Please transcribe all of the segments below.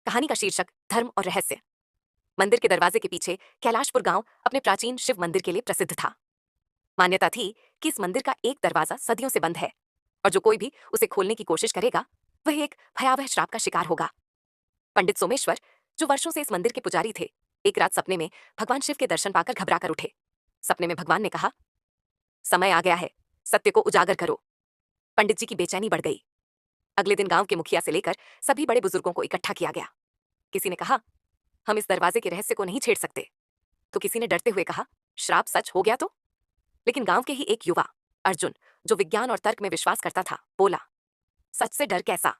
कहानी का शीर्षक धर्म और रहस्य। मंदिर के दरवाजे के पीछे कैलाशपुर गांव अपने प्राचीन शिव मंदिर के लिए प्रसिद्ध था। मान्यता थी कि इस मंदिर का एक दरवाजा सदियों से बंद है और जो कोई भी उसे खोलने की कोशिश करेगा वह एक भयावह श्राप का शिकार होगा। पंडित सोमेश्वर, जो वर्षों से इस मंदिर के पुजारी थे, एक रात सपने में भगवान शिव के दर्शन पाकर घबरा कर उठे। सपने में भगवान ने कहा, समय आ गया है, सत्य को उजागर करो। पंडित जी की बेचैनी बढ़ गई। अगले दिन गांव के मुखिया से लेकर सभी बड़े बुजुर्गों को इकट्ठा किया गया। किसी ने कहा, हम इस दरवाजे के रहस्य को नहीं छेड़ सकते। तो किसी ने डरते हुए कहा, श्राप सच हो गया तो? लेकिन गांव के ही एक युवा अर्जुन, जो विज्ञान और तर्क में विश्वास करता था, बोला, सच से डर कैसा,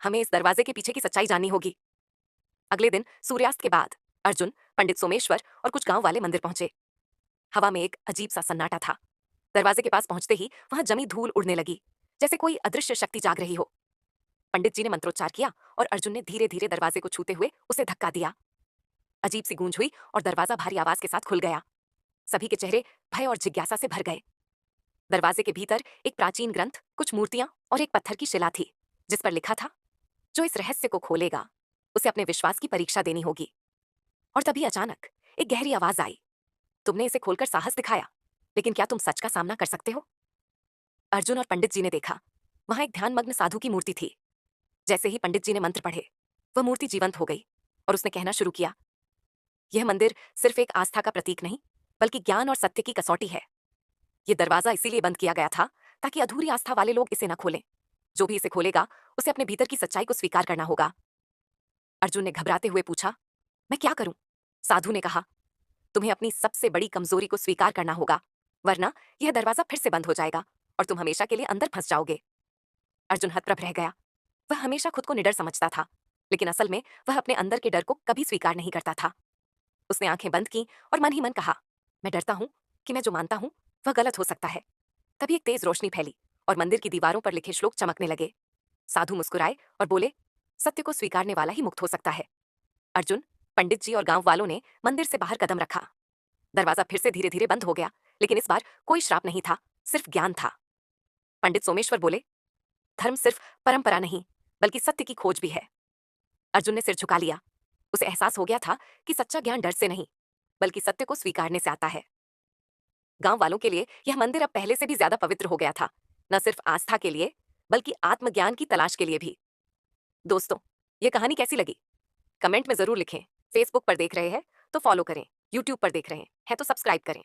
हमें इस दरवाजे के पीछे की सच्चाई जाननी होगी। अगले दिन सूर्यास्त के बाद अर्जुन, पंडित सोमेश्वर और कुछ गांव वाले मंदिर पहुंचे। हवा में एक अजीब सा सन्नाटा था। दरवाजे के पास पहुंचते ही वहां जमी धूल उड़ने लगी, जैसे कोई अदृश्य शक्ति जाग रही हो। पंडित जी ने मंत्रोच्चार किया और अर्जुन ने धीरे धीरे दरवाजे को छूते हुए उसे धक्का दिया। अजीब सी गूंज हुई और दरवाजा भारी आवाज के साथ खुल गया। सभी के चेहरे भय और जिज्ञासा से भर गए। दरवाजे के भीतर एक प्राचीन ग्रंथ, कुछ मूर्तियां और एक पत्थर की शिला थी, जिस पर लिखा था, जो इस रहस्य को खोलेगा उसे अपने विश्वास की परीक्षा देनी होगी। और तभी अचानक एक गहरी आवाज आई, तुमने इसे खोलकर साहस दिखाया, लेकिन क्या तुम सच का सामना कर सकते हो? अर्जुन और पंडित जी ने देखा, वहां एक ध्यानमग्न साधु की मूर्ति थी। जैसे ही पंडित जी ने मंत्र पढ़े, वह मूर्ति जीवंत हो गई और उसने कहना शुरू किया, यह मंदिर सिर्फ एक आस्था का प्रतीक नहीं, बल्कि ज्ञान और सत्य की कसौटी है। यह दरवाजा इसीलिए बंद किया गया था ताकि अधूरी आस्था वाले लोग इसे न खोलें। जो भी इसे खोलेगा उसे अपने भीतर की सच्चाई को स्वीकार करना होगा। अर्जुन ने घबराते हुए पूछा, मैं क्या करूं? साधु ने कहा, तुम्हें अपनी सबसे बड़ी कमजोरी को स्वीकार करना होगा, वरना यह दरवाजा फिर से बंद हो जाएगा और तुम हमेशा के लिए अंदर फंस जाओगे। अर्जुन हतप्रभ रह गया। वह हमेशा खुद को निडर समझता था, लेकिन असल में वह अपने अंदर के डर को कभी स्वीकार नहीं करता था। उसने आंखें बंद की और मन ही मन कहा, मैं डरता हूं कि मैं जो मानता हूं वह गलत हो सकता है। तभी एक तेज रोशनी फैली और मंदिर की दीवारों पर लिखे श्लोक चमकने लगे। साधु मुस्कुराए और बोले, सत्य को स्वीकारने वाला ही मुक्त हो सकता है। अर्जुन, पंडित जी और गांव वालों ने मंदिर से बाहर कदम रखा। दरवाजा फिर से धीरे धीरे बंद हो गया, लेकिन इस बार कोई श्राप नहीं था, सिर्फ ज्ञान था। पंडित सोमेश्वर बोले, धर्म सिर्फ परंपरा नहीं, बल्कि सत्य की खोज भी है। अर्जुन ने सिर झुका लिया। उसे एहसास हो गया था कि सच्चा ज्ञान डर से नहीं, बल्कि सत्य को स्वीकारने से आता है। गांव वालों के लिए यह मंदिर अब पहले से भी ज्यादा पवित्र हो गया था, न सिर्फ आस्था के लिए, बल्कि आत्मज्ञान की तलाश के लिए भी। दोस्तों, यह कहानी कैसी लगी? कमेंट में जरूर लिखें। फेसबुक पर देख रहे हैं तो फॉलो करें, यूट्यूब पर देख रहे हैं तो सब्सक्राइब करें।